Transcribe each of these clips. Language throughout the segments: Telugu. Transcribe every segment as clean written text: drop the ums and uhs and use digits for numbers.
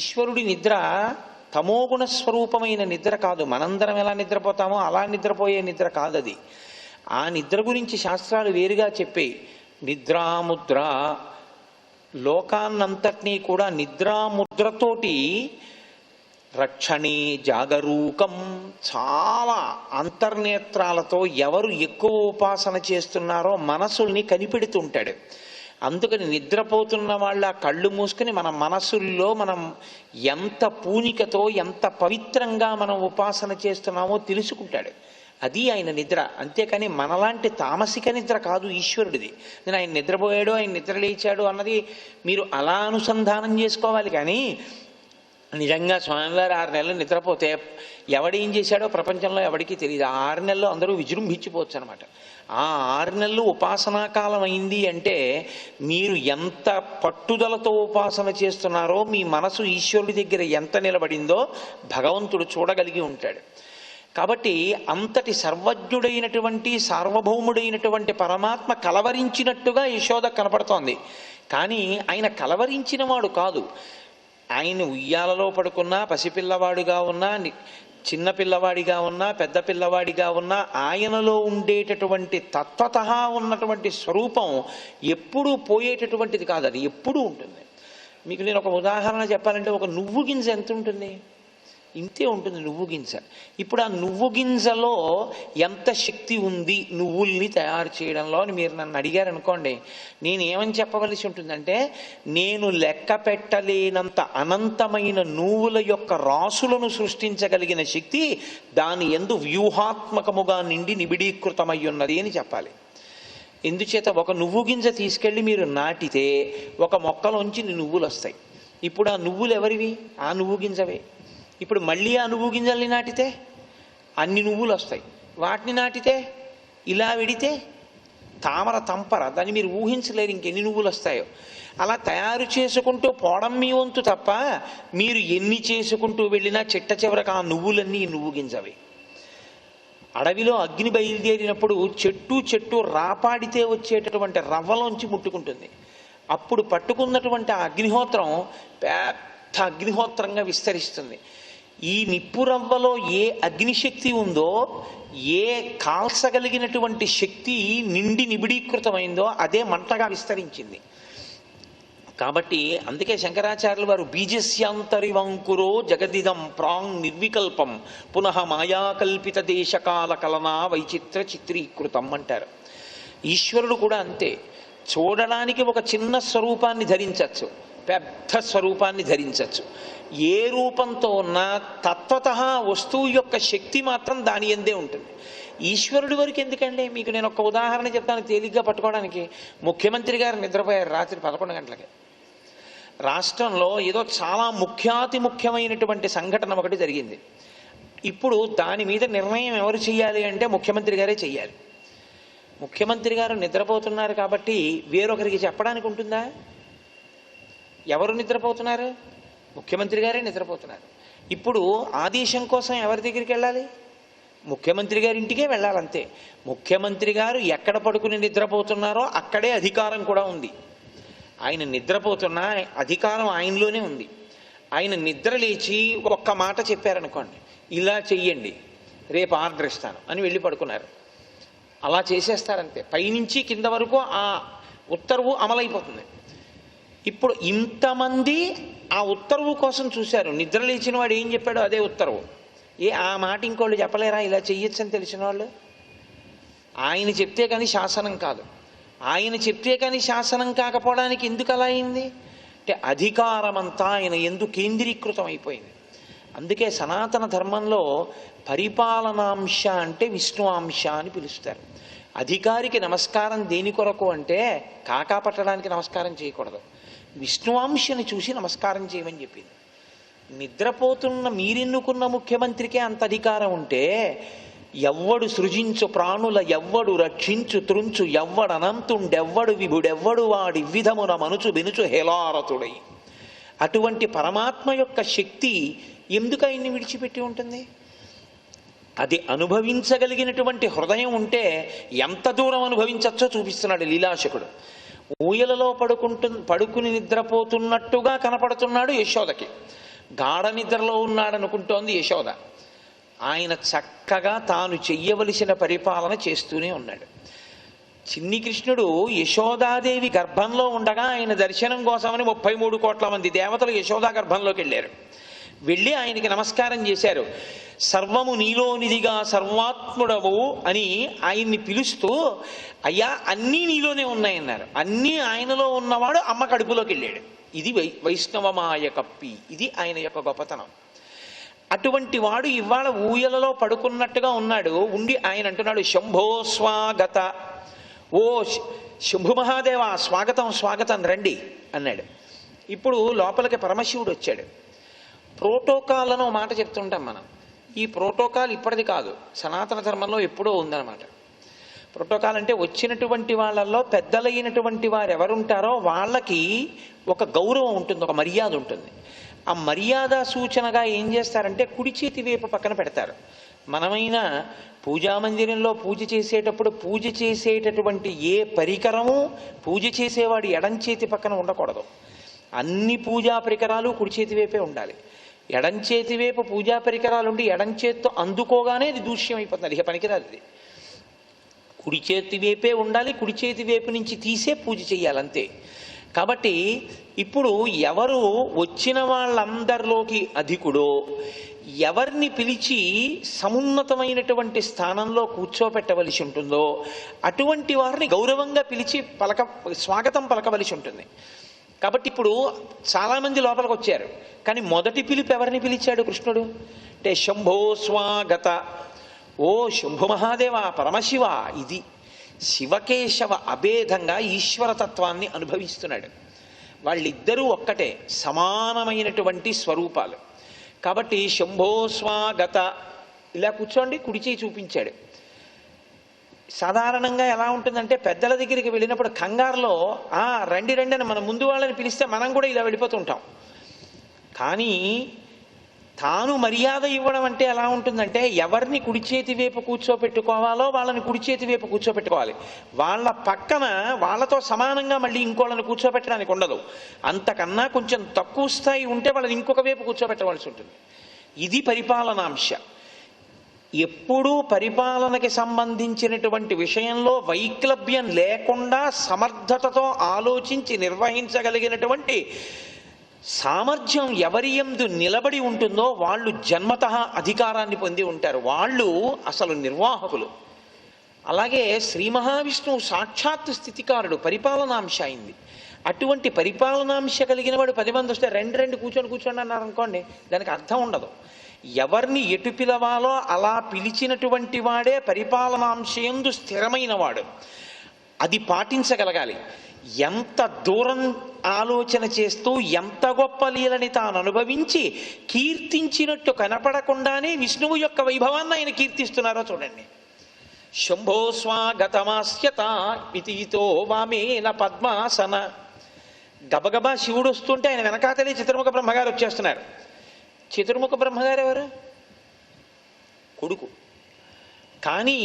ఈశ్వరుడి నిద్ర తమోగుణ స్వరూపమైన నిద్ర కాదు. మనందరం ఎలా నిద్రపోతామో అలా నిద్రపోయే నిద్ర కాదది. ఆ నిద్ర గురించి శాస్త్రాలు వేరుగా చెప్పాయి. నిద్రాముద్ర, లోకాన్నంతటినీ కూడా నిద్రాముద్రతోటి రక్షణే జాగరూకం, చాలా అంతర్నేత్రాలతో ఎవరు ఎక్కువ ఉపాసన చేస్తున్నారో మనసుల్ని కనిపెడుతుంటాడు. అందుకని నిద్రపోతున్న వాళ్ళ కళ్ళు మూసుకుని మన మనసుల్లో మనం ఎంత పూనికతో ఎంత పవిత్రంగా మనం ఉపాసన చేస్తున్నామో తెలుసుకుంటాడు. అది ఆయన నిద్ర. అంతేకాని మనలాంటి తామసిక నిద్ర కాదు ఈశ్వరుడిది. నేను ఆయన నిద్రపోయాడు, ఆయన నిద్ర లేచాడు అన్నది మీరు అలా అనుసంధానం చేసుకోవాలి. కానీ నిజంగా స్వామివారు 6 నెలలు నిద్రపోతే ఎవడేం చేశాడో ప్రపంచంలో ఎవరికీ తెలియదు. ఆ 6 నెలలు అందరూ విజృంభించిపోవచ్చు అనమాట. ఆ 6 నెలలు ఉపాసనా కాలం అయింది అంటే మీరు ఎంత పట్టుదలతో ఉపాసన చేస్తున్నారో, మీ మనసు ఈశ్వరుడి దగ్గర ఎంత నిలబడిందో భగవంతుడు చూడగలిగి ఉంటాడు. కాబట్టి అంతటి సర్వజ్ఞుడైనటువంటి సార్వభౌముడైనటువంటి పరమాత్మ కలవరించినట్టుగా యశోద కనపడుతోంది. కానీ ఆయన కలవరించిన వాడు కాదు. ఆయన ఉయ్యాలలో పడుకున్నా, పసిపిల్లవాడుగా ఉన్నా, చిన్న పిల్లవాడిగా ఉన్నా, పెద్ద పిల్లవాడిగా ఉన్నా, ఆయనలో ఉండేటటువంటి తత్వతః ఉన్నటువంటి స్వరూపం ఎప్పుడూ పోయేటటువంటిది కాదు. అది ఎప్పుడూ ఉంటుంది. మీకు నేను ఒక ఉదాహరణ చెప్పాలంటే, ఒక నువ్వు గింజ ఎంత ఉంటుంది? ఇంతే ఉంటుంది నువ్వు గింజ. ఇప్పుడు ఆ నువ్వు గింజలో ఎంత శక్తి ఉంది నువ్వుల్ని తయారు చేయడంలో అని మీరు నన్ను అడిగారనుకోండి, నేనేమని చెప్పవలసి ఉంటుందంటే, నేను లెక్క పెట్టలేనంత అనంతమైన నువ్వుల యొక్క రాసులను సృష్టించగలిగిన శక్తి దాని యందు వ్యూహాత్మకముగా నిండి నిబిడీకృతమై ఉన్నది అని చెప్పాలి. ఎందుచేత ఒక నువ్వు గింజ తీసుకెళ్ళి మీరు నాటితే ఒక మొక్కలోంచి నువ్వులు వస్తాయి. ఇప్పుడు ఆ నువ్వులు ఎవరివి? ఆ నువ్వు గింజవే. ఇప్పుడు మళ్ళీ ఆ నువ్వు గింజల్ని నాటితే అన్ని నువ్వులు వస్తాయి. వాటిని నాటితే ఇలా విడితే తామర తంపర, దాన్ని మీరు ఊహించలేరు ఇంకెన్ని నువ్వులు వస్తాయో. అలా తయారు చేసుకుంటూ పోవడం మీ వంతు తప్ప మీరు ఎన్ని చేసుకుంటూ వెళ్ళినా చిట్ట చివరకు ఆ నువ్వులన్నీ నువ్వు గింజవే. అడవిలో అగ్ని బయలుదేరినప్పుడు చెట్టు రాపాడితే వచ్చేటటువంటి రవ్వలోంచి ముట్టుకుంటుంది. అప్పుడు పట్టుకున్నటువంటి ఆ అగ్నిహోత్రం పెద్ద అగ్నిహోత్రంగా విస్తరిస్తుంది. ఈ నిప్పు రవ్వలో ఏ అగ్నిశక్తి ఉందో, ఏ కాల్చగలిగినటువంటి శక్తి నిండి నిబిడీకృతమైందో అదే మంటగా విస్తరించింది. కాబట్టి అందుకే శంకరాచార్యులు వారు బీజస్యాంతరివంకురో జగదిదం ప్రాంగ్ నిర్వికల్పం పునః మాయాకల్పిత దేశకాల కలనా వైచిత్ర చిత్రీకృతం అంటారు. ఈశ్వరుడు కూడా అంతే. చూడడానికి ఒక చిన్న స్వరూపాన్ని ధరించవచ్చు, పెద్ద స్వరూపాన్ని ధరించవచ్చు. ఏ రూపంతో ఉన్నా తత్వతః వస్తువు యొక్క శక్తి మాత్రం దాని యందే ఉంటుంది. ఈశ్వరుడి వరకు ఎందుకండి? మీకు నేను ఒక ఉదాహరణ చెప్తాను తేలిగ్గా పట్టుకోవడానికి. ముఖ్యమంత్రి గారు నిద్రపోయారు రాత్రి 11 గంటలకి. రాష్ట్రంలో ఏదో చాలా ముఖ్యమైనటువంటి సంఘటన ఒకటి జరిగింది. ఇప్పుడు దాని మీద నిర్ణయం ఎవరు చేయాలి అంటే ముఖ్యమంత్రి గారే చెయ్యాలి. ముఖ్యమంత్రి గారు నిద్రపోతున్నారు కాబట్టి వేరొకరికి చెప్పడానికి ఉంటుందా? ఎవరు నిద్రపోతున్నారు? ముఖ్యమంత్రి గారే నిద్రపోతున్నారు. ఇప్పుడు ఆదేశం కోసం ఎవరి దగ్గరికి వెళ్ళాలి? ముఖ్యమంత్రి గారి ఇంటికే వెళ్ళాలంతే. ముఖ్యమంత్రి గారు ఎక్కడ పడుకుని నిద్రపోతున్నారో అక్కడే అధికారం కూడా ఉంది. ఆయన నిద్రపోతున్నా అధికారం ఆయనలోనే ఉంది. ఆయన నిద్ర లేచి ఒక్క మాట చెప్పారనుకోండి, ఇలా చెయ్యండి రేపు ఆర్డర్ ఇస్తాను అని వెళ్ళి పడుకున్నారు. అలా చేసేస్తారంతే. పైనుంచి కింద వరకు ఆ ఉత్తర్వు అమలైపోతుంది. ఇప్పుడు ఇంతమంది ఆ ఉత్తర్వు కోసం చూశారు. నిద్ర లేచిన వాడు ఏం చెప్పాడో అదే ఉత్తర్వు. ఆ మాట ఇంకోళ్ళు చెప్పలేరా? ఇలా చెయ్యొచ్చు అని తెలిసిన వాళ్ళు. ఆయన చెప్తే కానీ శాసనం కాదు. ఆయన చెప్తే కానీ శాసనం కాకపోవడానికి ఎందుకు అలా అయింది అంటే అధికారమంతా ఆయన ఎందుకు కేంద్రీకృతం అయిపోయింది. అందుకే సనాతన ధర్మంలో పరిపాలనాంశ అంటే విష్ణు అంశ అని పిలుస్తారు. అధికారికి నమస్కారం దేని కొరకు అంటే కాకా పట్టడానికి నమస్కారం చేయకూడదు, విష్ణువాంశని చూసి నమస్కారం చేయమని చెప్పింది. నిద్రపోతున్న మీరెన్నుకున్న ముఖ్యమంత్రికి అంత అధికారం ఉంటే ఎవ్వడు సృజించు ప్రాణుల ఎవ్వడు రక్షించు త్రుంచు ఎవ్వడనంతుండెవ్వడు విభుడెవ్వడు వాడి విధమున మనుచు బెనుచు హేలారతుడై, అటువంటి పరమాత్మ యొక్క శక్తి ఎందుకు ఆయన్ని విడిచిపెట్టి ఉంటుంది? అది అనుభవించగలిగినటువంటి హృదయం ఉంటే ఎంత దూరం అనుభవించచ్చో చూపిస్తున్నాడు లీలాశకుడు. ఊయలలో పడుకుని నిద్రపోతున్నట్టుగా కనపడుతున్నాడు యశోదకి. గాఢ నిద్రలో ఉన్నాడనుకుంటోంది యశోద. ఆయన చక్కగా తాను చెయ్యవలసిన పరిపాలన చేస్తూనే ఉన్నాడు. చిన్ని కృష్ణుడు యశోదాదేవి గర్భంలో ఉండగా ఆయన దర్శనం కోసమని 33 కోట్ల మంది దేవతలు యశోదా గర్భంలోకి వెళ్ళారు. వెళ్ళి ఆయనకి నమస్కారం చేశారు. సర్వము నీలోనిదిగా సర్వాత్ముడవు అని ఆయన్ని పిలుస్తూ, అయ్యా అన్నీ నీలోనే ఉన్నాయన్నారు. అన్నీ ఆయనలో ఉన్నవాడు అమ్మ కడుపులోకి వెళ్ళాడు. ఇది వైష్ణవమాయ కప్పి, ఇది ఆయన యొక్క గొప్పతనం. అటువంటి వాడు ఇవాళ ఊయలలో పడుకున్నట్టుగా ఉన్నాడు. ఉండి ఆయన అంటున్నాడు, శంభో స్వాగత, ఓ శంభు మహాదేవ స్వాగతం స్వాగతం రండి అన్నాడు. ఇప్పుడు లోపలికి పరమశివుడు వచ్చాడు. ప్రోటోకాల్ అని మాట చెప్తుంటాం మనం. ఈ ప్రోటోకాల్ ఇప్పటిది కాదు, సనాతన ధర్మంలో ఎప్పుడో ఉందన్నమాట. ప్రోటోకాల్ అంటే వచ్చినటువంటి వాళ్ళల్లో పెద్దలైనటువంటి వారు ఎవరుంటారో వాళ్ళకి ఒక గౌరవం ఉంటుంది, ఒక మర్యాద ఉంటుంది. ఆ మర్యాద సూచనగా ఏం చేస్తారంటే కుడి చేతి వైపు పక్కన పెడతారు. మనమైనా పూజామందిరంలో పూజ చేసేటప్పుడు పూజ చేసేటటువంటి ఏ పరికరము పూజ చేసేవాడు ఎడం చేతి పక్కన ఉండకూడదు. అన్ని పూజా పరికరాలు కుడి చేతి వైపే ఉండాలి. ఎడం చేతి వైపు పూజా పరికరాలు ఉండి ఎడం చేతితో అందుకోగానే అది దూష్యం అయిపోతుంది, ఇక పనికిరాదు. ఇది కుడి చేతి వైపే ఉండాలి, కుడి చేతి వైపు నుంచి తీసే పూజ చేయాలంతే. కాబట్టి ఇప్పుడు ఎవరు వచ్చిన వాళ్ళందరిలోకి అధికుడో, ఎవరిని పిలిచి సమున్నతమైనటువంటి స్థానంలో కూర్చోపెట్టవలసి ఉంటుందో అటువంటి వారిని గౌరవంగా పిలిచి స్వాగతం పలకవలసి ఉంటుంది. కాబట్టి ఇప్పుడు చాలామంది లోపలికి వచ్చారు, కానీ మొదటి పిలుపు ఎవరిని పిలిచాడు కృష్ణుడు అంటే శంభో స్వాగత, ఓ శంభు మహాదేవ పరమశివ. ఇది శివకేశవ అభేదంగా ఈశ్వరతత్వాన్ని అనుభవిస్తున్నాడు. వాళ్ళిద్దరూ ఒక్కటే, సమానమైనటువంటి స్వరూపాలు. కాబట్టి శంభో స్వాగత, ఇలా కూర్చోండి, కుడి చేయి చూపించాడు. సాధారణంగా ఎలా ఉంటుందంటే పెద్దల దగ్గరికి వెళ్ళినప్పుడు కంగారులో రండి రండి అని మన ముందు వాళ్ళని పిలిస్తే మనం కూడా ఇలా వెళ్ళిపోతుంటాం. కానీ తాను మర్యాద ఇవ్వడం అంటే ఎలా ఉంటుందంటే ఎవరిని కుడి చేతి వైపు కూర్చోపెట్టుకోవాలో వాళ్ళని కుడి చేతి వైపు కూర్చోపెట్టుకోవాలి. వాళ్ళ పక్కన వాళ్ళతో సమానంగా మళ్ళీ ఇంకోళ్ళని కూర్చోపెట్టడానికి ఉండదు. అంతకన్నా కొంచెం తక్కువ స్థాయి ఉంటే వాళ్ళని ఇంకొక వైపు కూర్చోపెట్టవలసి ఉంటుంది. ఇది పరిపాలనాంశ. ఎప్పుడూ పరిపాలనకి సంబంధించినటువంటి విషయంలో వైక్లభ్యం లేకుండా సమర్థతతో ఆలోచించి నిర్వహించగలిగినటువంటి సామర్థ్యం ఎవరి యందు నిలబడి ఉంటుందో వాళ్ళు జన్మతః అధికారాన్ని పొంది ఉంటారు. వాళ్ళు అసలు నిర్వాహకులు. అలాగే శ్రీ మహావిష్ణువు సాక్షాత్ స్థితికారుడు, పరిపాలనాంశ అయింది. అటువంటి పరిపాలనాంశ కలిగిన వాడు 10 మంది వస్తే రెండు కూర్చోండి అన్నారు అనుకోండి, దానికి అర్థం ఉండదు. ఎవరిని ఎటు పిలవాలో అలా పిలిచినటువంటి వాడే పరిపాలనాంశయందు స్థిరమైన వాడు. అది పాటించగలగాలి. ఎంత దూరం ఆలోచన చేస్తూ ఎంత గొప్ప లీలని తాను అనుభవించి కీర్తించినట్టు కనపడకుండానే విష్ణువు యొక్క వైభవాన్ని ఆయన కీర్తిస్తున్నారో చూడండి. శంభో స్వాగతమాస్యత ఇతితో వామేన పద్మాసన. గబగబా శివుడు వస్తుంటే ఆయన వెనకాతలే చతుర్ముఖ బ్రహ్మగారు వచ్చేస్తున్నారు. చతుర్ముఖ బ్రహ్మగారు ఎవరు? కొడుకు. కానీ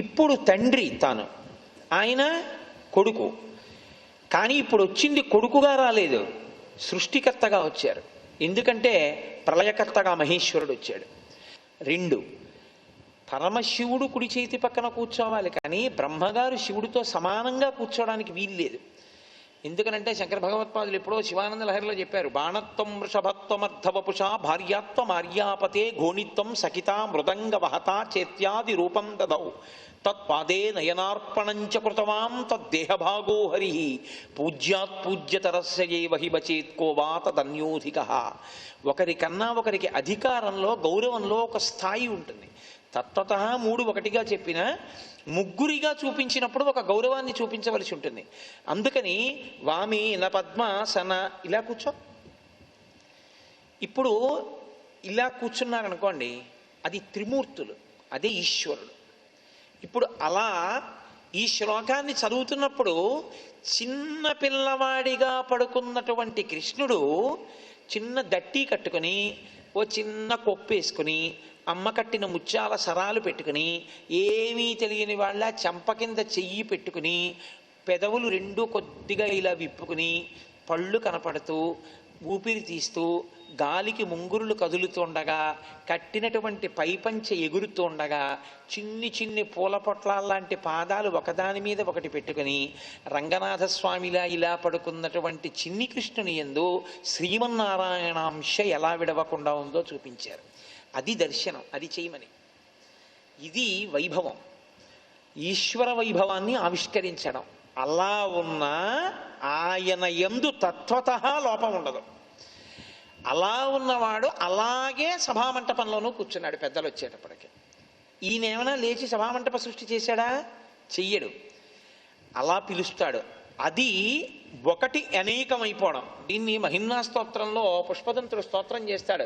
ఇప్పుడు తండ్రి తాను, ఆయన కొడుకు. కానీ ఇప్పుడు వచ్చింది కొడుకుగా రాలేదు, సృష్టికర్తగా వచ్చారు. ఎందుకంటే ప్రళయకర్తగా మహేశ్వరుడు వచ్చాడు. 2, పరమశివుడు కుడి చేతి పక్కన కూర్చోవాలి, కానీ బ్రహ్మగారు శివుడితో సమానంగా కూర్చోవడానికి వీల్లేదు. ఎందుకనంటే శంకర భగవత్పాదులు ఎప్పుడో శివానంద లహరిలో చెప్పారు, బాణత్వం వృషభత్వమర్ధవపుష భార్యాత్వం ఆర్యాపతే ఘోణిత్వం సఖితా మృదంగ వహత చేత్యాది రూపం దదౌ తత్పాదే నయనార్పణంచ కృతవాం తద్దేహభాగో హరి పూజ్యాత్ పూజ్యతరస్యైవ హి బచేత్కోవా తదన్యోధిక. ఒకరికన్నా ఒకరికి అధికారంలో గౌరవంలో ఒక స్థాయి ఉంటుంది. తత్వత 3 ఒకటిగా చెప్పినా ముగ్గురిగా చూపించినప్పుడు ఒక గౌరవాన్ని చూపించవలసి ఉంటుంది. అందుకని వామేన పద్మాసన, ఇలా కూర్చో. ఇప్పుడు ఇలా కూర్చున్నారనుకోండి, అది త్రిమూర్తులు, అదే ఈశ్వరుడు. ఇప్పుడు అలా ఈ శ్లోకాన్ని చదువుతున్నప్పుడు చిన్న పిల్లవాడిగా పడుకున్నటువంటి కృష్ణుడు చిన్న దట్టి కట్టుకుని ఓ చిన్న కొప్పేసుకుని అమ్మ కట్టిన ముత్యాల సరాలు పెట్టుకుని ఏమీ తెలియని వాళ్ళ చెంప కింద చెయ్యి పెట్టుకుని పెదవులు 2 కొద్దిగా ఇలా విప్పుకుని పళ్ళు కనపడుతూ ఊపిరి తీస్తూ గాలికి ముంగురులు కదులుతుండగా, కట్టినటువంటి పైపంచె ఎగురుతుండగా, చిన్ని చిన్ని పూల పొట్లాల్లాంటి పాదాలు ఒకదాని మీద ఒకటి పెట్టుకుని రంగనాథస్వామిలా ఇలా పడుకున్నటువంటి చిన్ని కృష్ణుని యందు శ్రీమన్నారాయణాంశ ఎలా విడవకుండా ఉందో చూపించారు. అది దర్శనం, అది చేయమని. ఇది వైభవం, ఈశ్వర వైభవాన్ని ఆవిష్కరించడం. అలా ఉన్న ఆయన యందు తత్వతః లోపం ఉండదు. అలా ఉన్నవాడు అలాగే సభామంటపంలోనూ కూర్చున్నాడు పెద్దలు వచ్చేటప్పటికి. ఈయనేమైనా లేచి సభామంటప సృష్టి చేశాడా? చెయ్యడు. అలా పిలుస్తాడు. అది ఒకటి అనేకమైపోవడం. దీన్ని మహిమ్నా స్తోత్రంలో పుష్పదంతుడు స్తోత్రం చేస్తాడు.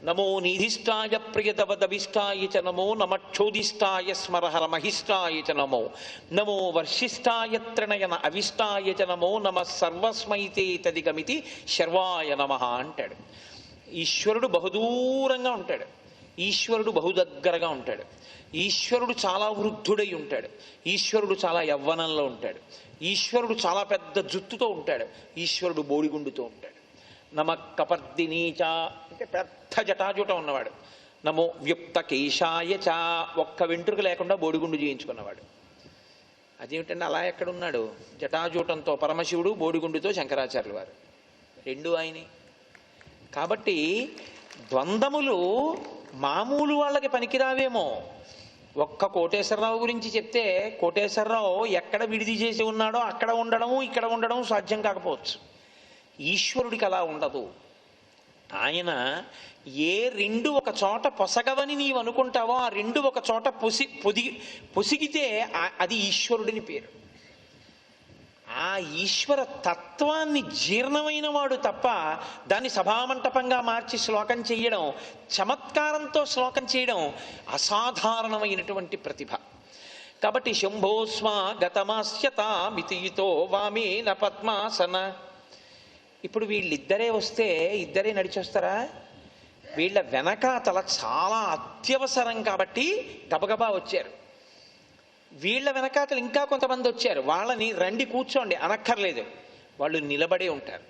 నమో నిధిష్టాయ ప్రియతవదవిష్టాయ చ నమో నమక్షోదిష్టాయ స్మరహర మహిష్టాయ చ నమో నమో వర్షిష్టాయ త్రినయన అవిష్టాయ చ నమో నమ సర్వస్మైతే తదిగమితి శర్వాయ నమః అంటాడు. ఈశ్వరుడు బహుదూరంగా ఉంటాడు, ఈశ్వరుడు బహుదగ్గరగా ఉంటాడు, ఈశ్వరుడు చాలా వృద్ధుడై ఉంటాడు, ఈశ్వరుడు చాలా యవ్వనంలో ఉంటాడు, ఈశ్వరుడు చాలా పెద్ద జుత్తుతో ఉంటాడు, ఈశ్వరుడు బోడిగుండుతో ఉంటాడు. నమ కపర్దినీచ అంటే పెద్ద జటాజూటం ఉన్నవాడు. నమో వ్యుక్త కేశాయ చ ఒక్క వెంట్రుక లేకుండా బోడిగుండు చేయించుకున్నవాడు. అదేమిటండి అలా ఎక్కడున్నాడు? జటాజూటంతో పరమశివుడు, బోడిగుండుతో శంకరాచార్యులు వారు, రెండు ఆయనే. కాబట్టి ద్వంద్వములు మామూలు వాళ్ళకి పనికిరావేమో. ఒక్క కోటేశ్వరరావు గురించి చెప్తే కోటేశ్వరరావు ఎక్కడ విడిది చేసి ఉన్నాడో అక్కడ ఉండడము ఇక్కడ ఉండడం సాధ్యం కాకపోవచ్చు. ఈశ్వరుడికి అలా ఉండదు. ఆయన ఏ రెండు ఒక చోట పొసగవని నీవు అనుకుంటావో ఆ రెండు ఒక చోట పొసిగితే అది ఈశ్వరుడిని పేరు. ఆ ఈశ్వర తత్వాన్ని జీర్ణమైన వాడు తప్ప దాన్ని సభామంటపంగా మార్చి శ్లోకం చేయడం, చమత్కారంతో శ్లోకం చేయడం అసాధారణమైనటువంటి ప్రతిభ. కాబట్టి శంభోస్మ గతమాస్యత మితితో వామేన పద్మాసన. ఇప్పుడు వీళ్ళిద్దరే వస్తే ఇద్దరే నడిచొస్తారా? వీళ్ళ వెనకాతల చాలా అత్యవసరం కాబట్టి గబగబా వచ్చారు. వీళ్ళ వెనకాతలు ఇంకా కొంతమంది వచ్చారు. వాళ్ళని రండి కూర్చోండి అనక్కర్లేదు, వాళ్ళు నిలబడే ఉంటారు.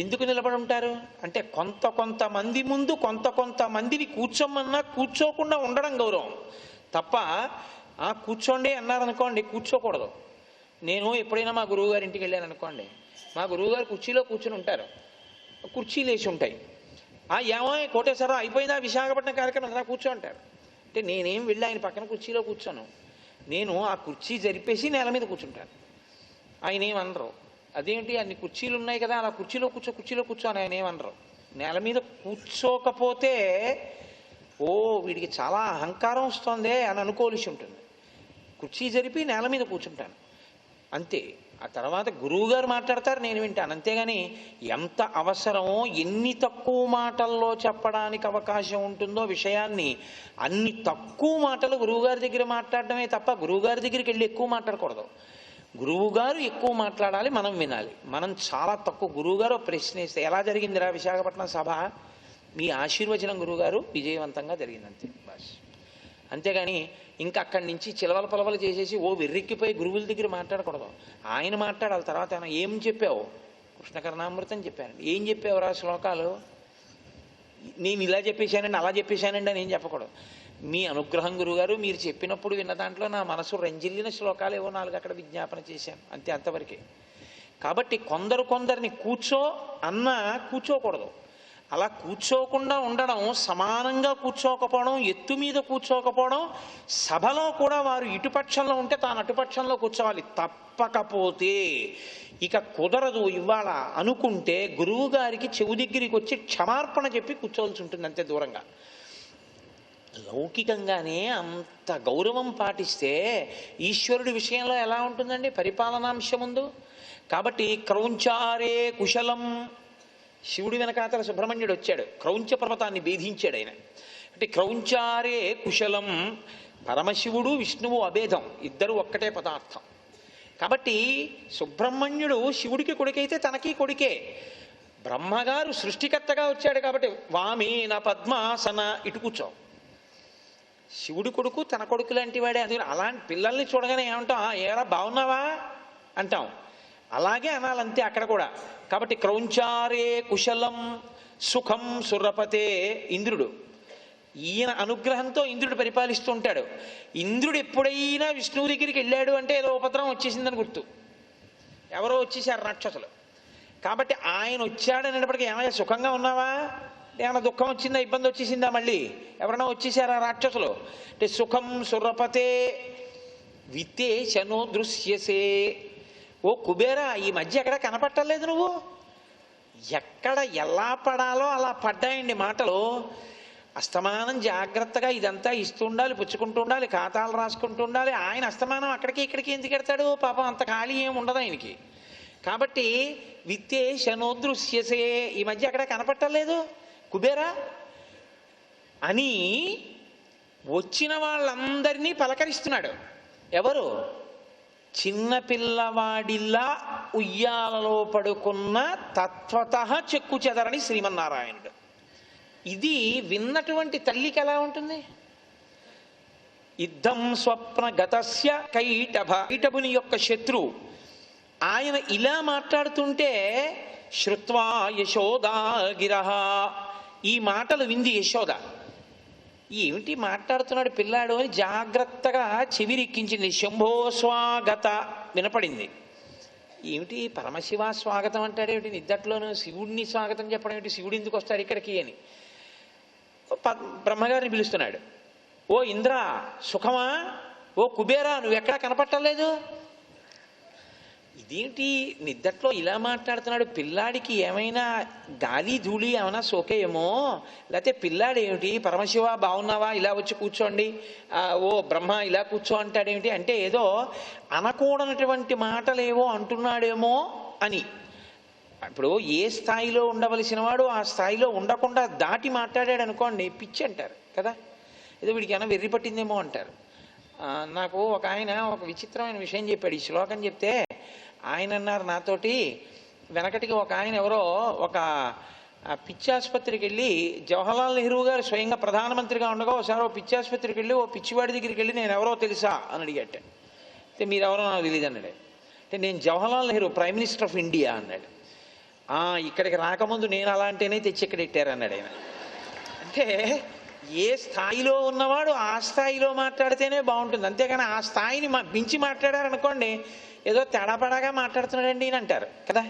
ఎందుకు నిలబడి ఉంటారు అంటే కొంతమంది ముందు కొంతమందిని కూర్చోమన్నా కూర్చోకుండా ఉండడం గౌరవం తప్ప కూర్చోండి అన్నారనుకోండి కూర్చోకూడదు. నేను ఎప్పుడైనా మా గురువుగారి ఇంటికి వెళ్ళాను అనుకోండి, మా గురువుగారు కుర్చీలో కూర్చుని ఉంటారు, కుర్చీలు వేసి ఉంటాయి. ఏమో కోటేశ్వరరావు అయిపోయిందా విశాఖపట్నం కార్యక్రమం అలా కూర్చో అంటారు. అంటే నేనేం వెళ్ళి ఆయన పక్కన కుర్చీలో కూర్చోను, నేను ఆ కుర్చీ జరిపేసి నేల మీద కూర్చుంటాను. ఆయన ఏమనరు. అదేంటి అన్ని కుర్చీలు ఉన్నాయి కదా అలా కుర్చీలో కూర్చో అని ఆయన ఏమనరు. నేల మీద కూర్చోకపోతే వీడికి చాలా అహంకారం వస్తుందే అని అనుకోవలసి ఉంటుంది. కుర్చీ జరిపి నేల మీద కూర్చుంటాను అంతే. ఆ తర్వాత గురువుగారు మాట్లాడతారు, నేను వింటాను, అంతేగాని ఎంత అవసరమో ఎన్ని తక్కువ మాటల్లో చెప్పడానికి అవకాశం ఉంటుందో విషయాన్ని అన్ని తక్కువ మాటలు గురువుగారి దగ్గర మాట్లాడటమే తప్ప గురువుగారి దగ్గరికి వెళ్ళి ఎక్కువ మాట్లాడకూడదు. గురువుగారు ఎక్కువ మాట్లాడాలి, మనం వినాలి. మనం చాలా తక్కువ. గురువుగారు ప్రశ్నిస్తే ఎలా జరిగిందిరా విశాఖపట్నం సభ, మీ ఆశీర్వచనం గురువుగారు విజయవంతంగా జరిగింది అంతే బస్. అంతేగాని ఇంకా అక్కడి నుంచి చిలవల పొలవలు చేసేసి వెర్రెక్కిపోయి గురువుల దగ్గర మాట్లాడకూడదు. ఆయన మాట్లాడాలి. తర్వాత ఏం చెప్పావు? కృష్ణకర్ణామృతం చెప్పానండి. ఏం చెప్పావురా శ్లోకాలు? నేను ఇలా చెప్పేశానండి అలా చెప్పేశానండి అని ఏం చెప్పకూడదు. మీ అనుగ్రహం గురుగారు, మీరు చెప్పినప్పుడు విన్న దాంట్లో నా మనసు రంజిల్లిన శ్లోకాలు ఏవో 4 అక్కడ విజ్ఞాపన చేశాను అంతే, అంతవరకే. కాబట్టి కొందరిని కూర్చో అన్నా కూర్చోకూడదు. అలా కూర్చోకుండా ఉండడం, సమానంగా కూర్చోకపోవడం, ఎత్తు మీద కూర్చోకపోవడం, సభలో కూడా వారు ఇటుపక్షంలో ఉంటే తాను అటుపక్షంలో కూర్చోవాలి. తప్పకపోతే ఇక కుదరదు ఇవాళ అనుకుంటే గురువు గారికి చెవు దగ్గరికి వచ్చి క్షమార్పణ చెప్పి కూర్చోవలసి ఉంటుంది అంతే దూరంగా. లౌకికంగానే అంత గౌరవం పాటిస్తే ఈశ్వరుడి విషయంలో ఎలా ఉంటుందండి పరిపాలనాంశం ముందు? కాబట్టి క్రౌంచారే కుశలం, శివుడి వెనకాతల సుబ్రహ్మణ్యుడు వచ్చాడు, క్రౌంచ పర్వతాన్ని భేదించాడు ఆయన. అంటే క్రౌంచారే కుశలం, పరమశివుడు విష్ణువు అభేదం, ఇద్దరు ఒక్కటే పదార్థం. కాబట్టి సుబ్రహ్మణ్యుడు శివుడికి కొడుకైతే తనకి కొడుకే. బ్రహ్మగారు సృష్టికర్తగా వచ్చాడు కాబట్టి వామేన పద్మాసన, ఇటు కూర్చో. శివుడి కొడుకు తన కొడుకు లాంటి వాడే. అందుకని అలాంటి పిల్లల్ని చూడగానే ఏమంటాం, ఏరా బాగున్నావా అంటాం. అలాగే అనాలంతే అక్కడ కూడా. కాబట్టి క్రౌంచారే కుశలం సుఖం సురపతే ఇంద్రుడు. ఈయన అనుగ్రహంతో ఇంద్రుడు పరిపాలిస్తూ ఉంటాడు. ఇంద్రుడు ఎప్పుడైనా విష్ణువు దగ్గరికి వెళ్ళాడు అంటే ఏదో ఉపద్రవం వచ్చేసిందని గుర్తు. ఎవరో వచ్చేసారు రాక్షసులు. కాబట్టి ఆయన వచ్చాడనేటప్పటికీ ఏమైనా సుఖంగా ఉన్నావా, ఏమైనా దుఃఖం వచ్చిందా, ఇబ్బంది వచ్చేసిందా, మళ్ళీ ఎవరైనా వచ్చేసారా రాక్షసులు అంటే సుఖం సురపతే విత్తేశనో దృశ్యసే. ఓ కుబేరా, ఈ మధ్య ఎక్కడ కనపట్టలేదు నువ్వు. ఎక్కడ ఎలా పడాలో అలా పడ్డాయండి మాటలు. అస్తమానం జాగ్రత్తగా ఇదంతా ఇస్తూ ఉండాలి, పుచ్చుకుంటూ ఉండాలి, ఖాతాలు రాసుకుంటూ ఉండాలి. ఆయన అస్తమానం అక్కడికి ఇక్కడికి ఎందుకు ఎడతాడు, పాపం అంత ఖాళీ ఏమి ఉండదు ఆయనకి. కాబట్టి విత్తేశనో దృశ్యసే, ఈ మధ్య ఎక్కడ కనపట్టలేదు కుబేరా అని వచ్చిన వాళ్ళందరినీ పలకరిస్తున్నాడు. ఎవరు? చిన్నపిల్లవాడిలా ఉయ్యాలలో పడుకున్న తత్వత చెక్కు చెదరని శ్రీమన్నారాయణుడు. ఇది విన్నటువంటి తల్లికి ఎలా ఉంటుంది? యుద్ధం స్వప్న గతస్య కైటభుని యొక్క శత్రు ఆయన ఇలా మాట్లాడుతుంటే శ్రుత్వా యశోదా గిరహ, ఈ మాటలు వింది యశోద. ఏమిటి మాట్లాడుతున్నాడు పిల్లాడు అని జాగ్రత్తగా చెవిరెక్కించింది. శంభో స్వాగత వినపడింది. ఏమిటి పరమశివ స్వాగతం అంటాడేమిటి, నిద్దట్లోనూ శివుడిని స్వాగతం చెప్పడం ఏమిటి, శివుడు ఎందుకు వస్తాడు ఇక్కడికి అని బ్రహ్మగారిని పిలుస్తున్నాడు. ఓ ఇంద్ర సుఖమా, ఓ కుబేరా నువ్వెక్కడా కనపట్టలేదు. ఇదేంటి నిద్దట్లో ఇలా మాట్లాడుతున్నాడు, పిల్లాడికి ఏమైనా గాలి ధూళి ఏమైనా సోకేయేమో, లేకపోతే పిల్లాడు ఏమిటి పరమశివ బాగున్నావా ఇలా వచ్చి కూర్చోండి, ఓ బ్రహ్మ ఇలా కూర్చో అంటాడేమిటి అంటే ఏదో అనకూడనటువంటి మాటలేవో అంటున్నాడేమో అని. ఇప్పుడు ఏ స్థాయిలో ఉండవలసిన వాడు ఆ స్థాయిలో ఉండకుండా దాటి మాట్లాడాడు అనుకోండి పిచ్చి అంటారు కదా, ఏదో వీడికి ఏమైనా వెర్రి పట్టిందేమో అంటారు. నాకు ఒక ఆయన ఒక విచిత్రమైన విషయం చెప్పాడు. ఈ శ్లోకం చెప్తే ఆయన అన్నారు నాతోటి, వెనకటికి ఒక ఆయన ఎవరో ఒక పిచ్చాసుపత్రికి వెళ్ళి, జవహర్లాల్ నెహ్రూ గారు స్వయంగా ప్రధానమంత్రిగా ఉండగా ఒకసారి ఓ పిచ్చాసుపత్రికి వెళ్ళి ఓ పిచ్చివాడి దగ్గరికి వెళ్ళి నేను ఎవరో తెలుసా అని అడిగట. అంటే మీరెవరో నాకు తెలియదు అన్నాడు. అంటే నేను Jawaharlal Nehru prime minister of India అన్నాడు. ఇక్కడికి రాకముందు నేను అలా అంటేనే తెచ్చి ఇక్కడ పెట్టారు అన్నాడు ఆయన. అంటే ఏ స్థాయిలో ఉన్నవాడు ఆ స్థాయిలో మాట్లాడితేనే బాగుంటుంది, అంతేగాని ఆ స్థాయిని మించి మాట్లాడారనుకోండి ఏదో తేడాపడాగా మాట్లాడుతున్నాడండి అని అంటారు కదా.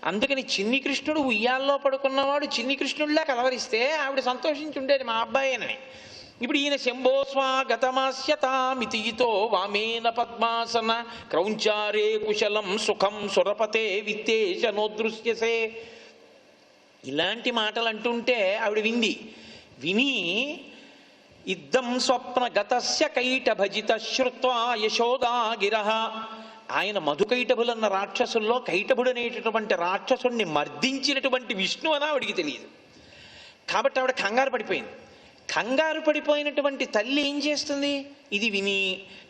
అందుకని చిన్ని కృష్ణుడు ఉయ్యాల్లో పడుకున్నవాడు చిన్ని కృష్ణుడిలా కలవరిస్తే ఆవిడ సంతోషించి ఉండేది మా అబ్బాయేనని. ఇప్పుడు ఈయన శంభో స్వాగతమాస్యతామితితో వామేన పద్మాసన క్రౌంచారే కుశలం సుఖం సురపతే విత్తేశనోదృశ్యసే ఇలాంటి మాటలు అంటుంటే ఆవిడ విని ఇద్దం స్వప్న గతస్య కైటభజిత శ్రుత్వా యశోదా గిరహ. ఆయన మధుకైటభులన్న రాక్షసుల్లో కైటభుడు అనేటటువంటి రాక్షసుడిని మర్దించినటువంటి విష్ణు అని ఆవిడికి తెలియదు. కాబట్టి ఆవిడ కంగారు పడిపోయింది. కంగారు పడిపోయినటువంటి తల్లి ఏం చేస్తుంది, ఇది విని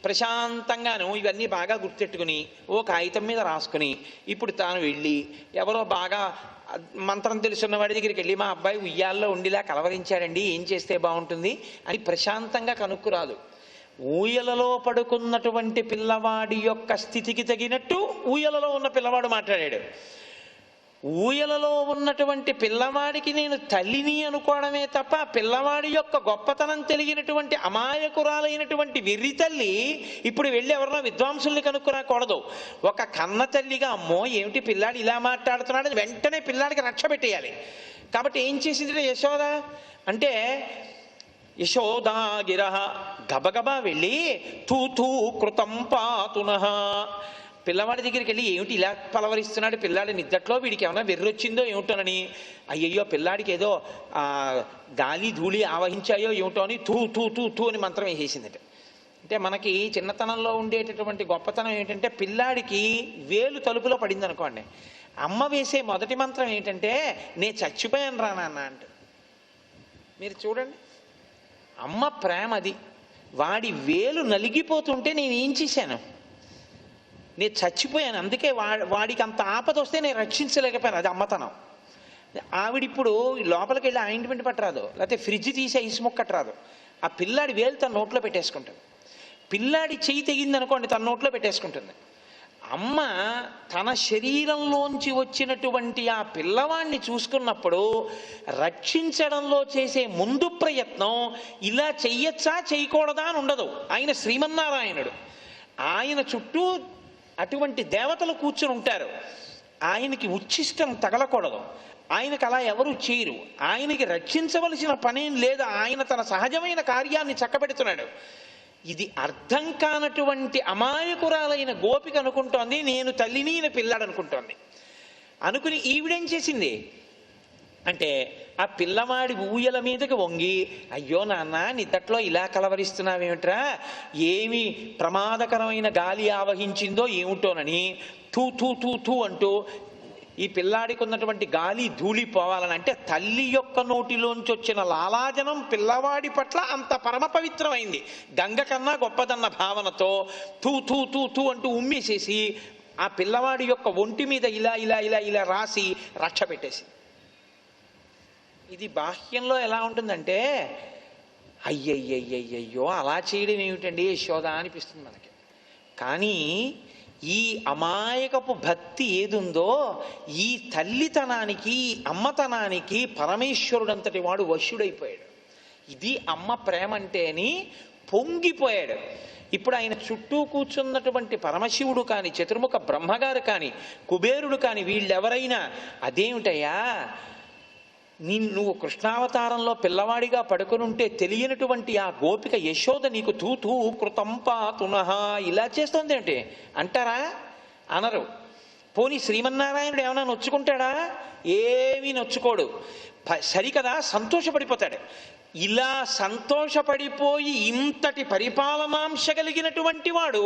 ప్రశాంతంగాను ఇవన్నీ బాగా గుర్తెట్టుకుని ఓ కాగితం మీద రాసుకుని ఇప్పుడు తాను వెళ్ళి ఎవరో బాగా మంత్రం తెలుసున్న వాడి దగ్గరికి వెళ్ళి మా అబ్బాయి ఉయ్యాల్లో ఉండిలా కలవరించాడండి ఏం చేస్తే బాగుంటుంది అని ప్రశాంతంగా కనుక్కురాదు. ఊయలలో పడుకున్నటువంటి పిల్లవాడి యొక్క స్థితికి తగినట్టు ఊయలలో ఉన్న పిల్లవాడు మాట్లాడాడు. ఊయలలో ఉన్నటువంటి పిల్లవాడికి నేను తల్లిని అనుకోవడమే తప్ప పిల్లవాడి యొక్క గొప్పతనం తెలియనటువంటి అమాయకురాలైనటువంటి వెర్రి తల్లి ఇప్పుడు వెళ్ళి ఎవరినో విద్వాంసుల్ని కనుక్కురాకూడదు. ఒక కన్న తల్లిగా అమ్మో ఏమిటి పిల్లాడు ఇలా మాట్లాడుతున్నాడని వెంటనే పిల్లాడికి రక్ష పెట్టేయాలి. కాబట్టి ఏం చేసింది యశోద అంటే యశోదా గిరహ గబగబా వెళ్ళి తూ కృతం పాతునః పిల్లవాడి దగ్గరికి వెళ్ళి ఏమిటి ఇలా పలవరిస్తున్నాడు పిల్లాడి నిద్దట్లో, వీడికి ఏమైనా వెర్రొచ్చిందో ఏమిటోనని, అయ్యయ్యో పిల్లాడికి ఏదో గాలి ధూళి ఆవహించాయో ఏమిటో అని తూ తూ తూ తూ అని మంత్రం వేసేసిందట. అంటే మనకి చిన్నతనంలో ఉండేటటువంటి గొప్పతనం ఏంటంటే పిల్లాడికి వేలు తలుపులో పడింది అనుకోండి, అమ్మ వేసే మొదటి మంత్రం ఏంటంటే నేను చచ్చిపోయాను రా నాన్న అంట. మీరు చూడండి అమ్మ ప్రేమ అది. వాడి వేలు నలిగిపోతుంటే నేను ఏం చేశాను, నేను చచ్చిపోయాను, అందుకే వాడికి అంత ఆపద వస్తే నేను రక్షించలేకపోయాను, అది అమ్మతనం. ఆవిడిప్పుడు లోపలికి వెళ్ళి ఆయింట్మెంట్ పట్టరాదు, లేకపోతే ఫ్రిడ్జ్ తీసి ఐస్ ముక్కట్టరాదు, ఆ పిల్లాడి వేలు తన నోట్లో పెట్టేసుకుంటుంది. పిల్లాడి చెయ్యి తెగింది అనుకోండి తన నోట్లో పెట్టేసుకుంటుంది. అమ్మ తన శరీరంలోంచి వచ్చినటువంటి ఆ పిల్లవాణ్ణి చూసుకున్నప్పుడు రక్షించడంలో చేసే ముందు ప్రయత్నం ఇలా చెయ్యొచ్చా చేయకూడదా అని ఉండదు. ఆయన శ్రీమన్నారాయణుడు, ఆయన చుట్టూ అటువంటి దేవతలు కూర్చుని ఉంటారు. ఆయనకి ఉచ్ఛిష్టం తగలకూడదు, ఆయనకు అలా ఎవరు చేయరు, ఆయనకి రక్షించవలసిన పనేం లేదు, ఆయన తన సహజమైన కార్యాన్ని చక్కబెడుతున్నాడు. ఇది అర్థం కానటువంటి అమాయకురాలైన గోపిక అనుకుంటోంది నేను తల్లిని ఈయన పిల్లాడు అనుకుంటోంది. అనుకుని ఈవిడేం చేసింది అంటే ఆ పిల్లవాడి ఊయల మీదకి వంగి, అయ్యో నాన్న నిద్దట్లో ఇలా కలవరిస్తున్నావేమిట్రా, ఏమి ప్రమాదకరమైన గాలి ఆవహించిందో ఏమిటోనని తూ తూ తూ తూ అంటూ ఈ పిల్లాడికి ఉన్నటువంటి గాలి ధూళి పోవాలని, అంటే తల్లి యొక్క నోటిలోంచి వచ్చిన లాలాజనం పిల్లవాడి పట్ల అంత పరమ పవిత్రమైంది, గంగ కన్నా గొప్పదన్న భావనతో తూ తూ తూ తూ అంటూ ఉమ్మేసేసి ఆ పిల్లవాడి యొక్క ఒంటి మీద ఇలా ఇలా ఇలా ఇలా రాసి రక్ష పెట్టేసి. ఇది బాహ్యంలో ఎలా ఉంటుందంటే అయ్యయ్యయ్యయ్యో అలా చేయడం ఏమిటండి యశోద అనిపిస్తుంది మనకి. కానీ ఈ అమాయకపు భక్తి ఏదుందో ఈ తల్లితనానికి అమ్మతనానికి పరమేశ్వరుడంతటి వాడు వశ్యుడైపోయాడు. ఇది అమ్మ ప్రేమ అంటే అని పొంగిపోయాడు. ఇప్పుడు ఆయన చుట్టూ కూర్చున్నటువంటి పరమశివుడు కానీ, చతుర్ముఖ బ్రహ్మగారు కానీ, కుబేరుడు కానీ వీళ్ళెవరైనా అదేమిటయ్యా నువ్వు కృష్ణావతారంలో పిల్లవాడిగా పడుకునుంటే తెలియనటువంటి ఆ గోపిక యశోద నీకు తూతూ కృతంపా తునహ ఇలా చేస్తోంది ఏంటి అంటారా? అనరు. పోనీ శ్రీమన్నారాయణుడు ఏమైనా నొచ్చుకుంటాడా? ఏమీ నొచ్చుకోడు. సరికదా సంతోషపడిపోతాడు. ఇలా సంతోషపడిపోయి ఇంతటి పరిపాలనాంశ కలిగినటువంటి వాడు,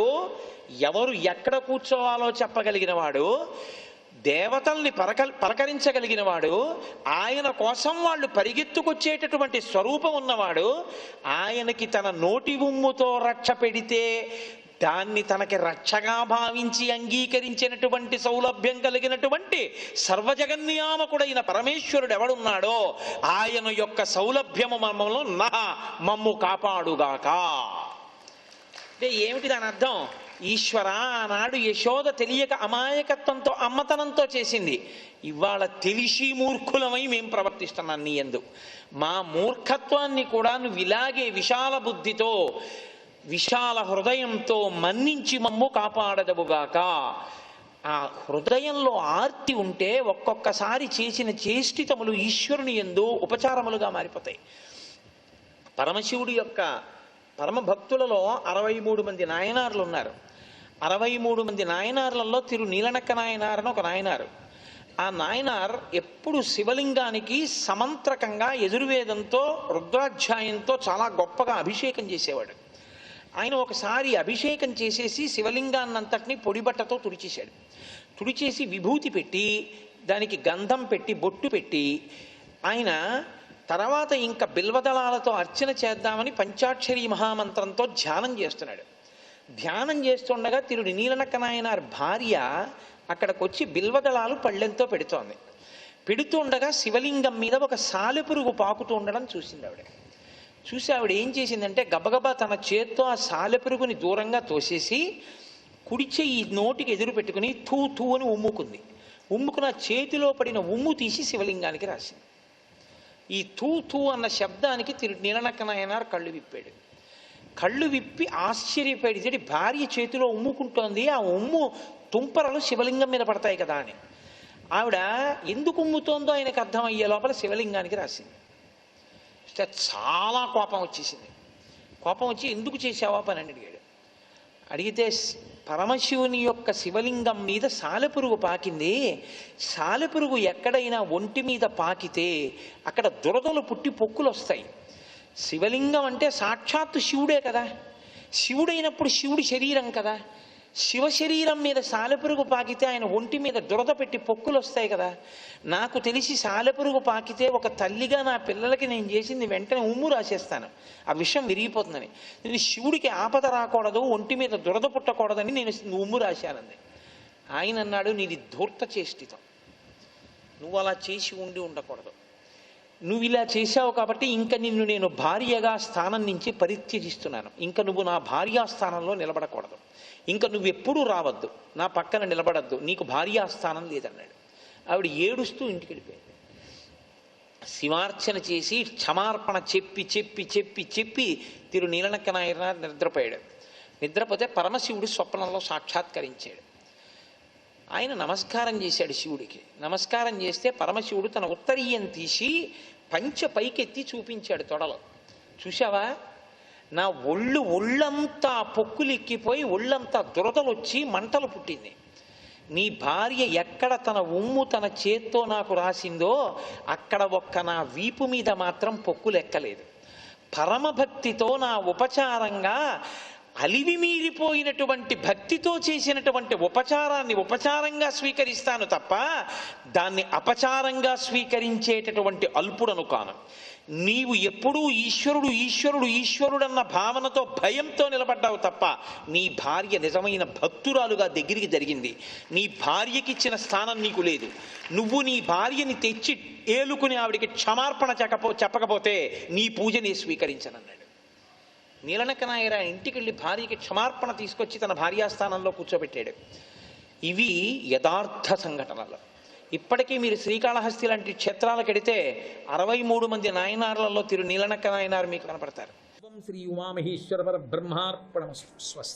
ఎవరు ఎక్కడ కూర్చోవాలో చెప్పగలిగిన వాడు, దేవతల్ని పలకరించగలిగిన వాడు, ఆయన కోసం వాళ్ళు పరిగెత్తుకొచ్చేటటువంటి స్వరూపం ఉన్నవాడు, ఆయనకి తన నోటి ఉమ్ముతో రక్ష పెడితే దాన్ని తనకి రక్షగా భావించి అంగీకరించినటువంటి సౌలభ్యం కలిగినటువంటి సర్వజగన్నియామకుడైన పరమేశ్వరుడు ఎవడున్నాడో ఆయన యొక్క సౌలభ్యము మమ్మల్ని మమ్ము కాపాడుగాక. అంటే ఏమిటి దాని అర్థం? ఈశ్వర ఆనాడు యశోద తెలియక అమాయకత్వంతో అమ్మతనంతో చేసింది, ఇవాళ తెలిసి మూర్ఖులమై మేం ప్రవర్తిస్తున్నాను నీ యందు. మా మూర్ఖత్వాన్ని కూడా నువ్వు ఇలాగే విశాల బుద్ధితో విశాల హృదయంతో మన్నించి మమ్ము కాపాడదవుగాక. ఆ హృదయంలో ఆర్తి ఉంటే ఒక్కొక్కసారి చేసిన చేష్టితములు ఈశ్వరుని యందు ఉపచారములుగా మారిపోతాయి. పరమశివుడి యొక్క పరమ భక్తులలో 63 మంది నాయనార్లు ఉన్నారు. 63 మంది నాయనార్లలో తిరు నీలనక్క నాయనార్ అని ఒక నాయనారు. ఆ నాయనార్ ఎప్పుడు శివలింగానికి సమంత్రకంగా యజుర్వేదంతో రుద్రాధ్యాయంతో చాలా గొప్పగా అభిషేకం చేసేవాడు. ఆయన ఒకసారి అభిషేకం చేసేసి శివలింగాన్నంతటినీ పొడిబట్టతో తుడిచేశాడు. తుడిచేసి విభూతి పెట్టి దానికి గంధం పెట్టి బొట్టు పెట్టి ఆయన తర్వాత ఇంకా బిల్వదళాలతో అర్చన చేద్దామని పంచాక్షరీ మహామంత్రంతో ధ్యానం చేస్తున్నాడు. ధ్యానం చేస్తుండగా తిరుడి నీలనక్క నాయనార్ భార్య అక్కడికి వచ్చి బిల్వదళాలు పళ్ళెంతో పెడుతోంది. పెడుతుండగా శివలింగం మీద ఒక సాలెపురుగు పాకుతూ ఉండడం చూసింది ఆవిడ. చూసి ఆవిడ ఏం చేసిందంటే గబగబా తన చేత్తో ఆ సాలెపురుగుని దూరంగా తోసేసి కుడి చెయ్యి నోటికి ఎదురు పెట్టుకుని తూ తూ అని ఉమ్ముకుంది. ఉమ్ముకున్న చేతిలో పడిన ఉమ్ము తీసి శివలింగానికి రాసింది. ఈ తూ తూ అన్న శబ్దానికి నీలనక్క నాయనార్ కళ్ళు విప్పాడు. కళ్ళు విప్పి ఆశ్చర్యపడి భార్య చేతిలో ఉమ్ముకుంటోంది, ఆ ఉమ్ము తుంపరలు శివలింగం మీద పడతాయి కదా అని. ఆవిడ ఎందుకు ఉమ్ముతోందో ఆయనకు అర్థమయ్యే లోపల శివలింగానికి రాసింది. చాలా కోపం వచ్చేసింది. కోపం వచ్చి ఎందుకు చేసావా పని అని అడిగాడు. అడిగితే పరమశివుని యొక్క శివలింగం మీద సాలెపురుగు పాకింది. సాలెపురుగు ఎక్కడైనా ఒంటి మీద పాకితే అక్కడ దురదలు పుట్టి పొక్కులు వస్తాయి. శివలింగం అంటే సాక్షాత్తు శివుడే కదా, శివుడైనప్పుడు శివుడి శరీరం కదా, శివ శరీరం మీద సాలెపురుగు పాకితే ఆయన ఒంటి మీద దురద పెట్టి పొక్కులు వస్తాయి కదా. నాకు తెలిసి సాలెపురుగు పాకితే ఒక తల్లిగా నా పిల్లలకి నేను చేసింది వెంటనే ఉమ్ము రాసేస్తాను, ఆ విషయం విరిగిపోతుందని. నేను శివుడికి ఆపద రాకూడదు, ఒంటి మీద దురద పుట్టకూడదని నేను ఉమ్ము రాశానంది. ఆయన అన్నాడు, నీది ధూర్త చేష్టితం, నువ్వు అలా చేసి ఉండకూడదు. నువ్వు ఇలా చేశావు కాబట్టి ఇంక నిన్ను నేను భార్యగా స్థానం నుంచి పరిత్యజిస్తున్నాను. ఇంక నువ్వు నా భార్యా స్థానంలో నిలబడకూడదు. ఇంక నువ్వెప్పుడూ రావద్దు, నా పక్కన నిలబడద్దు, నీకు భార్యా స్థానం లేదన్నాడు. ఆవిడ ఏడుస్తూ ఇంటికి వెళ్ళిపోయింది. శివార్చన చేసి క్షమార్పణ చెప్పి చెప్పి చెప్పి చెప్పి తిరు నీలనక్క నాయన నిద్రపోయాడు. నిద్రపోతే పరమశివుడు స్వప్నంలో సాక్షాత్కరించాడు. ఆయన నమస్కారం చేశాడు శివుడికి. నమస్కారం చేస్తే పరమశివుడు తన ఉత్తరీయం తీసి పంచె పైకెత్తి చూపించాడు తొడలో. చూశావా, నా ఒళ్ళంతా పొక్కులెక్కిపోయి ఒళ్ళంతా దురదలు వచ్చి మంటలు పుట్టింది. నీ భార్య ఎక్కడ తన ఉమ్ము తన చేత్తో నాకు రాసిందో అక్కడ ఒక్క నా వీపు మీద మాత్రం పొక్కులెక్కలేదు. పరమభక్తితో నా ఉపచారంగా అలివి మీరిపోయినటువంటి భక్తితో చేసినటువంటి ఉపచారాన్ని ఉపచారంగా స్వీకరిస్తాను తప్ప దాన్ని అపచారంగా స్వీకరించేటటువంటి అల్పుడను కాను. నీవు ఎప్పుడూ ఈశ్వరుడు ఈశ్వరుడు ఈశ్వరుడన్న భావనతో భయంతో నిలబడ్డావు తప్ప నీ భార్య నిజమైన భక్తురాలుగా దగ్గరికి జరిగింది. నీ భార్యకిచ్చిన స్థానం నీకు లేదు. నువ్వు నీ భార్యని తెచ్చి ఏలుకుని ఆవిడికి క్షమార్పణ చెప్పకపోతే నీ పూజని స్వీకరించనన్నాడు. నీలనక్క నాయన ఇంటికి వెళ్ళి భార్యకి క్షమార్పణ తీసుకొచ్చి తన భార్యాస్థానంలో కూర్చోబెట్టాడు. ఇవి యథార్థ సంఘటనలు. ఇప్పటికీ మీరు శ్రీకాళహస్తి లాంటి క్షేత్రాలకు వెడితే 63 మంది నాయనార్లలో తిరు నీలనక్క నాయనారు మీకు కనపడతారు. శ్రీ ఉమామహేశ్వర పర బ్రహ్మార్పణ స్వస్తి.